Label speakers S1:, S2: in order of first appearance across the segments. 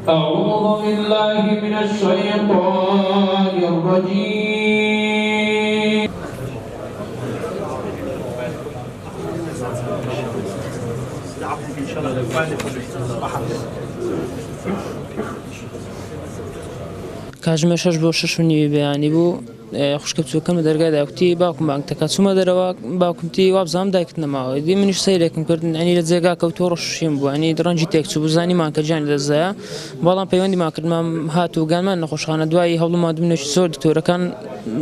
S1: أعوذ بالله من الشيطان الرجيم.
S2: کاتژمێ 6 بۆ 6:30 بەیانی بوو خوشکە بچووکەم لە دەرگای داوتی باوکم بانگ دەکات چوومە دەرەوە باوکمتی وابزانام دایکت نەماوە دی منیش سەیرێکم کرد ئەنی لە جێگا کەوتۆ ڕۆژشیم بوو ئەنی ڕەنجی تێکچوو بوو زانیمان کە گیانی دەزایە بەڵام پەیوەندیمان کردمان هاتوو گانمان نەخۆشخانە دوایی هەوڵمان دومنێکی زۆر دکتۆرەکان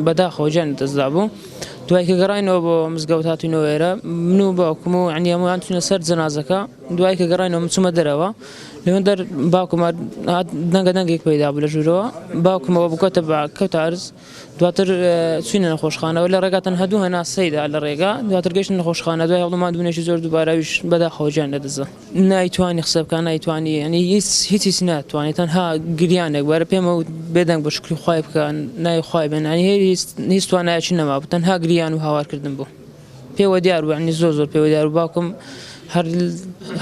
S2: بەداخەوە گیانی دەستدا بوو دوای کە گەڕاینەوە بۆ مزگەوت هاتووینەوە ئێرە من و باوکم و عنی هەمووان چوونە سەر جەنازەکە دوای کە گەڕاینەوە من چوومە دەرەوە لەوێندەر باوکم دەنگە دەنگێک پەیدا بوو لە ژوورەوە باوکمەوە بکەوتە کەوتە عەرز دواتر چوینە نەخۆشخانەوە لە ڕێگاتەن هەدوو هەنا سەیدا لە ڕێگا دواتر گەیشتن نەخۆشخانە دوای هەوڵمان دوونێکی زۆر دووبارەویش بەداخەوە گیان لەدەزە نایتوانی قسە بکە نایتوانی ینی هیچ ناتوانێت تەنها گریانێک وەرە پێمە بێدەنگ بە شکری خوای بکە نای خوای بێن ینی هیچ توانایەکی نەما بوو تەنها گریان و هاوارکردن بوو پێوە دیار بوو ینی زۆر پێوە دیار بوو باوکم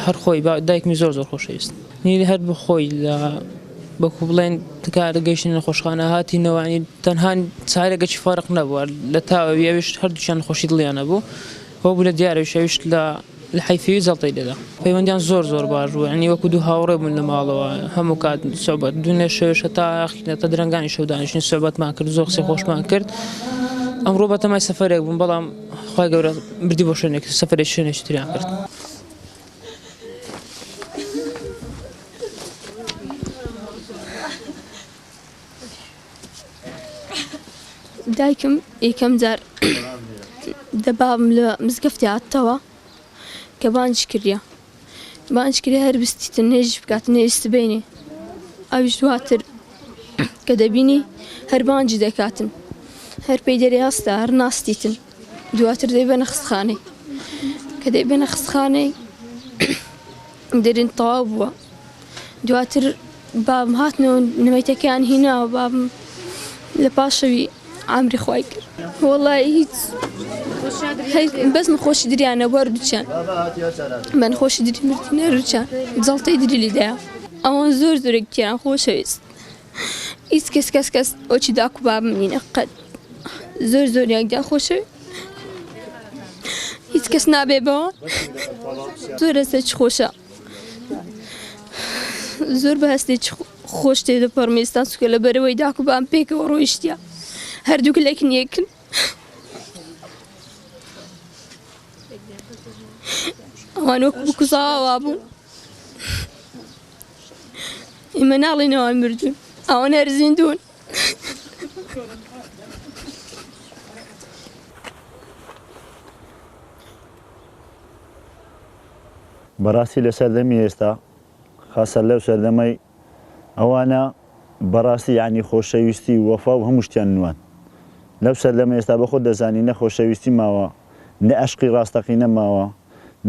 S2: هەر خۆی دایکمی زۆر خۆشەویست هەر بە خۆی لە بەکو بڵێن کارە گەیشتن نەخۆشخانە هاتینەوە ینی تەنها چارێکێکی فارق نەبووە لە تاوەوی ئەویش هەردووچیان خۆشی دڵیانە بوو بۆ بوو لە دیارەویش ئەویش لە حیفەوی جەڵتەی لێدا پەیوەندیان زۆر باش بوو ینی وەکو دوو هاوڕێ بوون لە ماڵەوە هەموو کات سۆحبەت دوێنێ شەوێش هەتا درەنگانی شەو دانیشتین سۆحبەتمان کرد زۆر قسەی خۆشمان کرد ئەمڕۆ بەتەمای سەفەرێک بووم بەڵام خوای گەورە بردی بۆ شوێنێکی سەفەرێکی شوێنێکی تریان کرد
S3: دایکم یەکەم جار دەبام لە مزگەفتی هاتەوە کە بانج کردیا هەر بستیتە نێژ بکات نێویست بینێ ئەویش دواتر کە دەبینی هەر بانجی دەکاتن هەر پێی دەرێ هەستا هەر ناستیتن دواتر دەیبەنە خستخانەی کە دەیبەنە خستخانەی دەرین تەواو بووە دواتر بابم هاتنەوە نمەیتەکەیان هیناوە بابم لە پاشەوی عامری خوای کرد وەڵای هیچ بەس نەخۆشی دریانە وەردووچیان بە نەخۆشی دری مردی نەروچیان جەڵتەی دری لیدایە ئەوان زۆرێک تیان خۆشەویست هیچ کەس ئۆچی داکو بابم نینە قەت زۆریاندا خۆشەوی هیچ کەس نابێ بەوە زۆر هەستێکی خۆشە زۆر بە هەستێکی خۆش تێ لە پەرمێستان سوکە لە بەرەوەی داکو بام پێکەوە ڕۆیشتیا هەردووکە لەکن یەکن ئەوان وەکو بکوزاوا بوون ئێمە ناڵێنەوە مردوون ئەوان هەر زیندوون
S4: بەڕاستی لە سەردەمی ئێستا خاصە لەو سەردەمەی ئەوانە بەڕاستی یعنی خۆشەویستی و وەفا و هەموو شتیان نوان لەو سەردەمە ئێستا بە خۆت دەزانی نە خۆشەویستی ماوە نە عەشقی ڕاستەقی نەماوە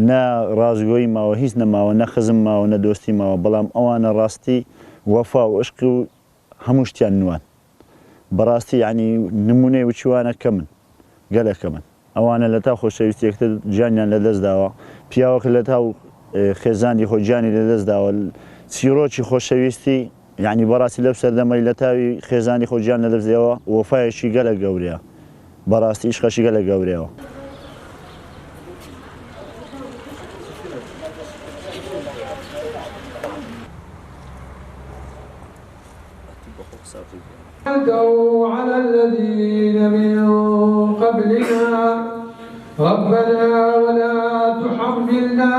S4: نە ڕازگۆیی ماوە هیچ نەماوە نە خزم ماوە نە دۆستی ماوە بەڵام ئەوانە ڕاستی وەفا و عشق و هەموو شتیان نوان بەڕاستی یعنی نمونەی وچوانە کەمن گەلێک کەمن ئەوانە لە تا خۆشەویستیەکتر گیانیان لەدەست داوە پیاوەکە لە تاو خێزانی خۆی گیانی لەدەست داوە چیرۆکی خۆشەویستی یعنی بەڕاستی لەو سەردەمەی لە تاوی خێزانی خۆی گیان لەدەستدەوە وەفایەکی گەلە گەورەیە بەڕاستی عشقەشی گەلە گەورەیەوە
S1: على الذين من قبلنا ربنا ولا تحملنا